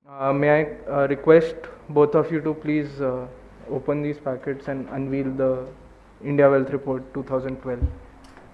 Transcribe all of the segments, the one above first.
May I request both of you to please open these packets and unveil the India Wealth Report 2012.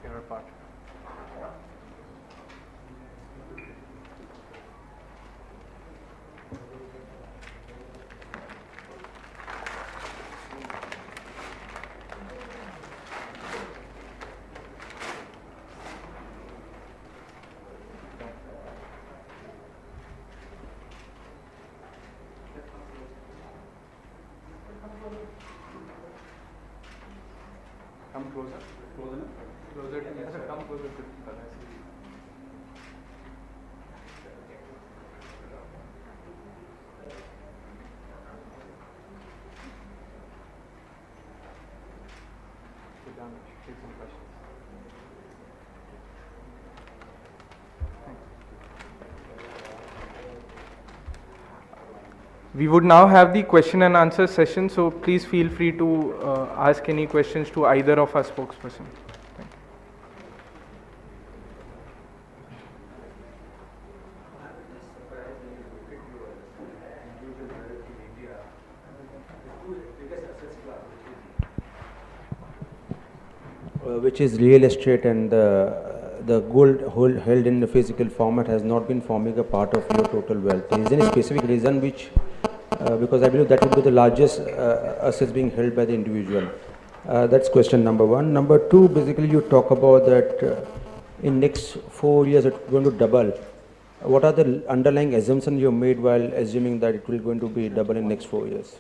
Your part. Come closer. Closer enough? Closer to yes, sir. Come closer to sit down. Take some questions. We would now have the question and answer session, so please feel free to ask any questions to either of our spokesperson. Thank you. Which is real estate, and the gold held in the physical format has not been forming a part of your total wealth. Is there any specific reason which, because I believe that would be the largest assets being held by the individual. That's question number one. Number two, basically you talk about that in next 4 years it's going to double. What are the underlying assumptions you made while assuming that it will going to be double in next 4 years?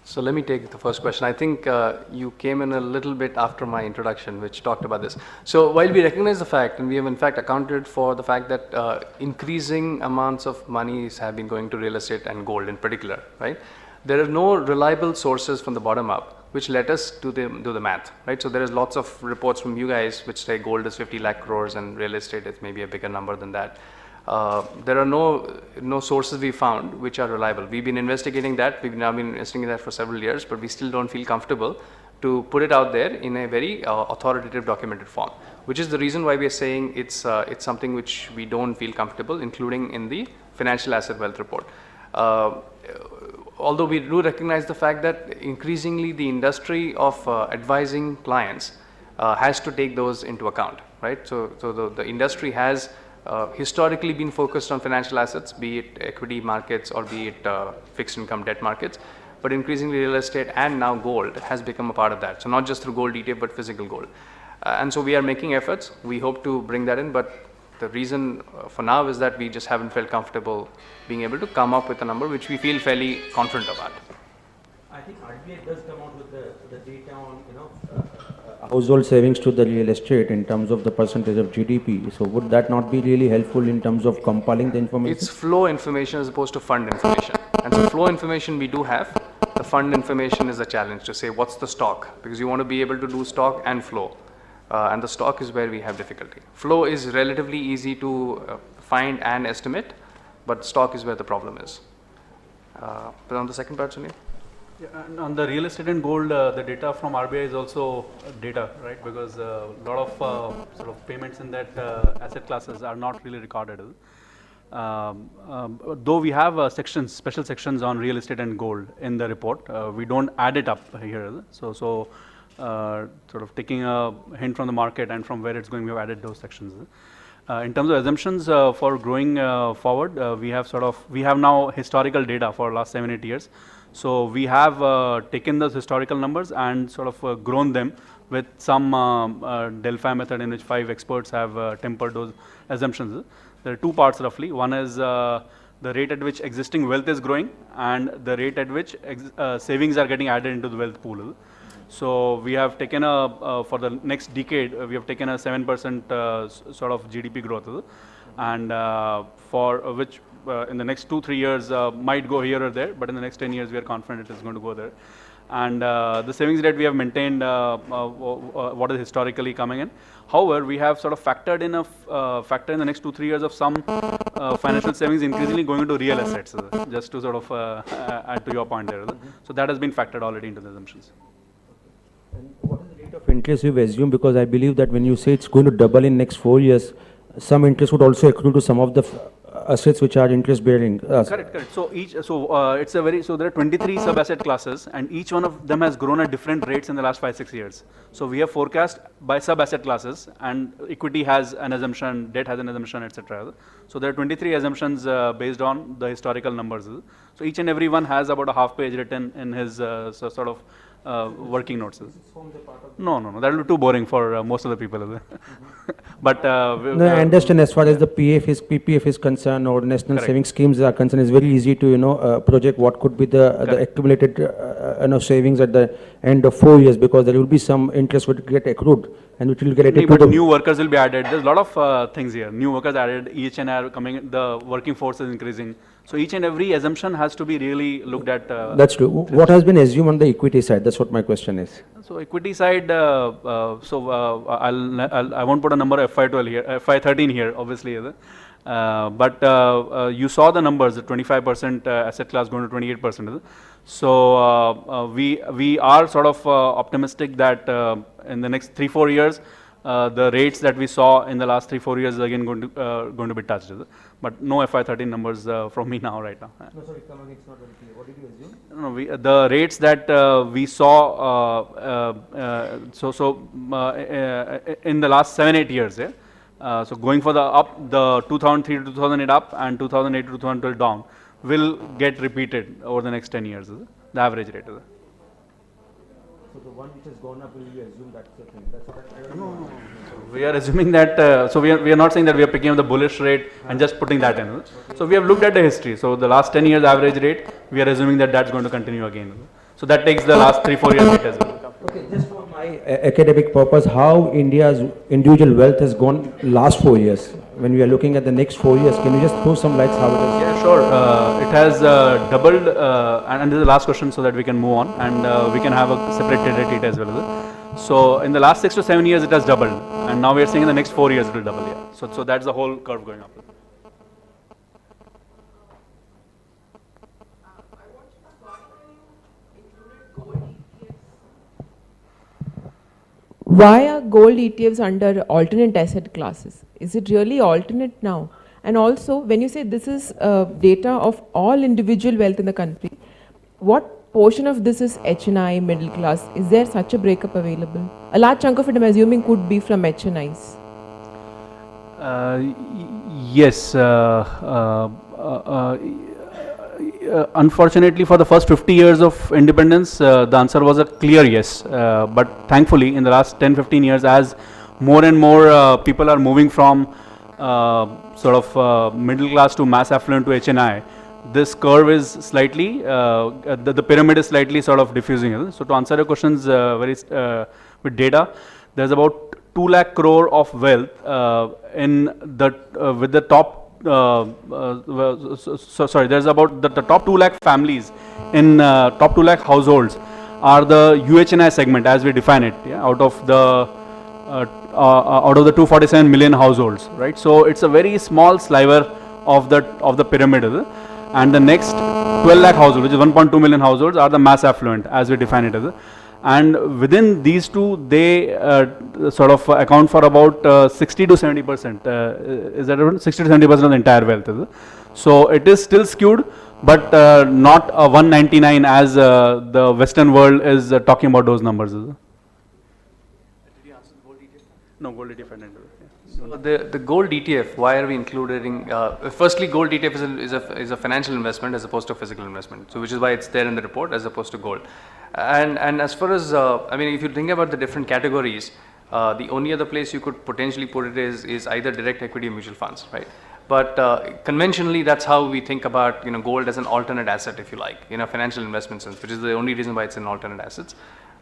So let me take the first question. I think you came in a little bit after my introduction, which talked about this. So while we recognize the fact, and we have in fact accounted for the fact that increasing amounts of monies have been going to real estate and gold in particular, right? There are no reliable sources from the bottom up which let us do the math, right? So there is lots of reports from you guys which say gold is 50 lakh crores and real estate is maybe a bigger number than that. There are no sources we found which are reliable. We've been investigating that. We've now been investigating that for several years, but we still don't feel comfortable to put it out there in a very authoritative documented form, which is the reason why we are saying it's something which we don't feel comfortable including in the financial asset wealth report. Although we do recognize the fact that increasingly the industry of advising clients has to take those into account, right? So the industry has historically been focused on financial assets, be it equity markets or be it fixed income debt markets, but increasingly real estate and now gold has become a part of that. So not just through gold ETF, but physical gold. And so we are making efforts. We hope to bring that in, but the reason for now is that we just haven't felt comfortable being able to come up with a number which we feel fairly confident about. I think RBI does come out with the data on, household savings to the real estate in terms of the percentage of GDP. So would that not be really helpful in terms of compiling the information? It's flow information as opposed to fund information. And so flow information we do have. The fund information is a challenge to say what's the stock, because you want to be able to do stock and flow. And the stock is where we have difficulty. Flow is relatively easy to find and estimate, but stock is where the problem is. But on the second part, Sunil? Yeah, and on the real estate and gold, the data from RBI is also data, right? Because a lot of sort of payments in that asset classes are not really recorded. Though we have sections, special sections on real estate and gold in the report, we don't add it up here. So sort of taking a hint from the market and from where it's going, we have added those sections. In terms of assumptions for growing forward, we have now historical data for last 7-8 years. So we have taken those historical numbers and sort of grown them with some Delphi method in which 5 experts have tempered those assumptions. There are 2 parts roughly. One is the rate at which existing wealth is growing and the rate at which savings are getting added into the wealth pool. So we have taken for the next decade, we have taken a 7% sort of GDP growth, and for which in the next 2-3 years might go here or there, but in the next 10 years we are confident it is going to go there. And the savings rate we have maintained what is historically coming in. However, we have sort of factored in factor in the next 2-3 years of some financial savings increasingly going into real assets, just to sort of add to your point there. So that has been factored already into the assumptions. And what is the rate of interest you've assumed? Because I believe that when you say it's going to double in next 4 years, some interest would also accrue to some of the assets which are interest bearing. Correct. So it's a very, so there are 23 sub-asset classes, and each one of them has grown at different rates in the last 5-6 years. So we have forecast by sub-asset classes, and equity has an assumption, debt has an assumption, etc. So there are 23 assumptions based on the historical numbers. So each and every one has about a half page written in his sort of working notes. No, that will be too boring for most of the people. But no, I understand as far as the PPF is concerned, or national Correct. saving schemes are concerned, it's very easy to project what could be the accumulated savings at the end of 4 years, because there will be some interest would get accrued and which will get added to but the new workers will be added. There's a lot of things here. New workers added, each and are coming, the working force is increasing. So each and every assumption has to be really looked at. That's true. What has been assumed on the equity side? That's what my question is. So equity side, I won't put a number FY12 here, FY13 here, obviously. But you saw the numbers, the 25% asset class going to 28%. So we are sort of optimistic that in the next 3-4 years, the rates that we saw in the last 3-4 years is again going to be touched. But no FY13 numbers from me now, right now. No, sorry, come again, it's not very clear. What did you assume? No, the rates that we saw, in the last 7-8 years, so going for the 2003 to 2008 up and 2008 to 2012 down will get repeated over the next 10 years, the average rate. So the one which has gone up, will you assume that's the thing? That's what I don't know. We are assuming that, so we are not saying that we are picking up the bullish rate and just putting that in. So we have looked at the history. So the last 10 years average rate, we are assuming that that's going to continue again. So that takes the last 3-4 years rate as well. Okay, just for my academic purpose, how India's individual wealth has gone last 4 years? When we are looking at the next 4 years, can you just throw some lights how it is? Yeah, sure. It has doubled, and this is the last question so that we can move on, and we can have a separate retreat as well. So in the last 6 to 7 years, it has doubled, and now we are saying in the next 4 years it will double. Yeah. So that's the whole curve going up. Why are gold ETFs under alternate asset classes? Is it really alternate now? And also, when you say this is data of all individual wealth in the country, what portion of this is HNI, middle class? Is there such a breakup available? A large chunk of it, I'm assuming, could be from HNIs. Yes. Unfortunately, for the first 50 years of independence, the answer was a clear yes. But thankfully, in the last 10-15 years, as more and more people are moving from middle class to mass affluent to HNI, this curve is slightly, the pyramid is slightly sort of diffusing. So to answer your questions with data, there's about 2 lakh crore of wealth with the top. There's about the top 2 lakh families in top 2 lakh households are the UHNI segment as we define it, out of the 247 million households, right? So it's a very small sliver of the pyramid, and the next 12 lakh households, which is 1.2 million households, are the mass affluent as we define it. And within these two, they sort of account for about 60 to 70%. Is that around 60 to 70% of the entire wealth? So it is still skewed, but not a 199 as the Western world is talking about those numbers. Did you answer the gold ETF? No, gold ETF I didn't do it. So the gold ETF, why are we including? Firstly, gold ETF is a financial investment as opposed to a physical investment. So which is why it's there in the report as opposed to gold. And as far as if you think about the different categories, the only other place you could potentially put it is either direct equity or mutual funds, right? But conventionally, that's how we think about gold as an alternate asset, if you like, in a financial investment sense, which is the only reason why it's an alternate assets.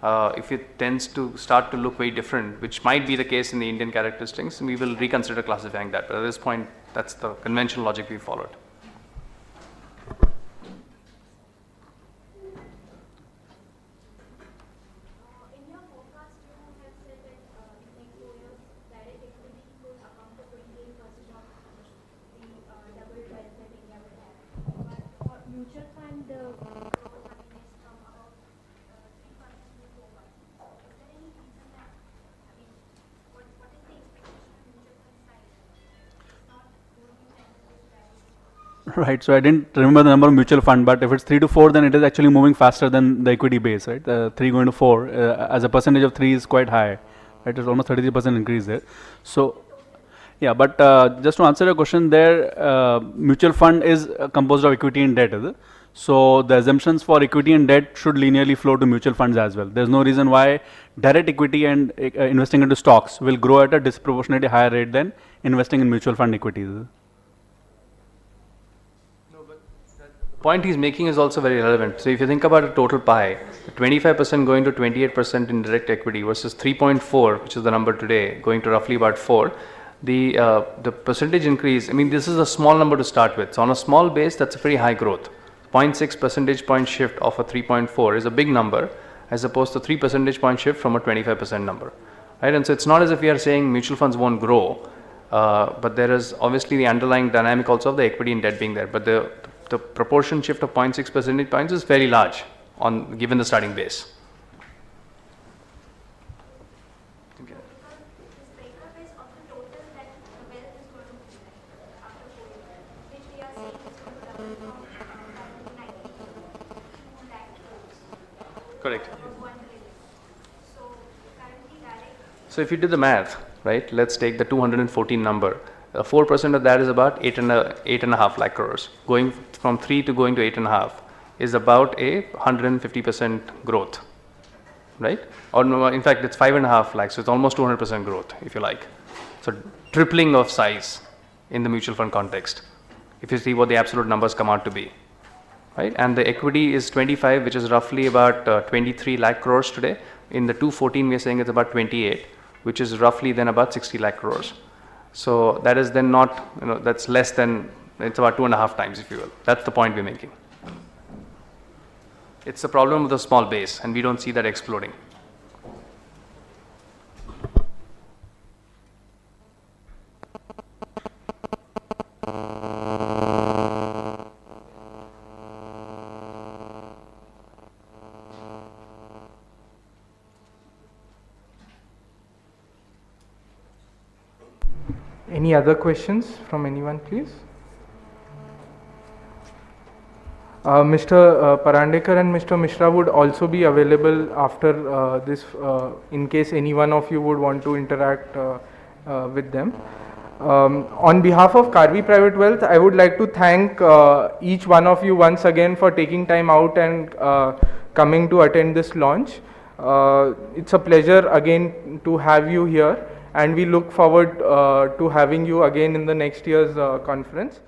If it tends to start to look very different, which might be the case in the Indian characteristics, we will reconsider classifying that. But at this point, that's the conventional logic we followed. Right. So I didn't remember the number of mutual fund, but if it's 3 to 4, then it is actually moving faster than the equity base, right? 3 going to 4 as a percentage of 3 is quite high, right? It's almost 33% increase there. So yeah, but just to answer your question, there mutual fund is composed of equity and debt, is it? So the assumptions for equity and debt should linearly flow to mutual funds as well. There's no reason why direct equity and investing into stocks will grow at a disproportionately higher rate than investing in mutual fund equities. The point he's making is also very relevant. So if you think about a total pie, 25% going to 28% in direct equity versus 3.4, which is the number today, going to roughly about 4. The percentage increase, I mean, this is a small number to start with. So on a small base, that's a pretty high growth. 0.6 percentage point shift of a 3.4 is a big number, as opposed to 3 percentage point shift from a 25% number, right? And so it's not as if we are saying mutual funds won't grow, but there is obviously the underlying dynamic also of the equity and debt being there. But the proportion shift of 0.6 percentage points is very large on given the starting base. Correct. So if you did the math, right, let's take the 214 number. 4% of that is about 8.5 lakh crores. Going from 3 to going to 8.5 is about a 150% growth, right? Or no, in fact, it's 5.5 lakhs, so it's almost 200% growth, if you like. So tripling of size in the mutual fund context, if you see what the absolute numbers come out to be, right? And the equity is 25, which is roughly about 23 lakh crores today. In the 214, we are saying it's about 28, which is roughly then about 60 lakh crores. So that is then not, that's less than, it's about 2.5 times, if you will. That's the point we're making. It's the problem with a small base, and we don't see that exploding. Any other questions from anyone, please? Mr. Parandekar and Mr. Mishra would also be available after this in case any one of you would want to interact with them. On behalf of Karvy Private Wealth, I would like to thank each one of you once again for taking time out and coming to attend this launch. It's a pleasure again to have you here, and we look forward to having you again in the next year's conference.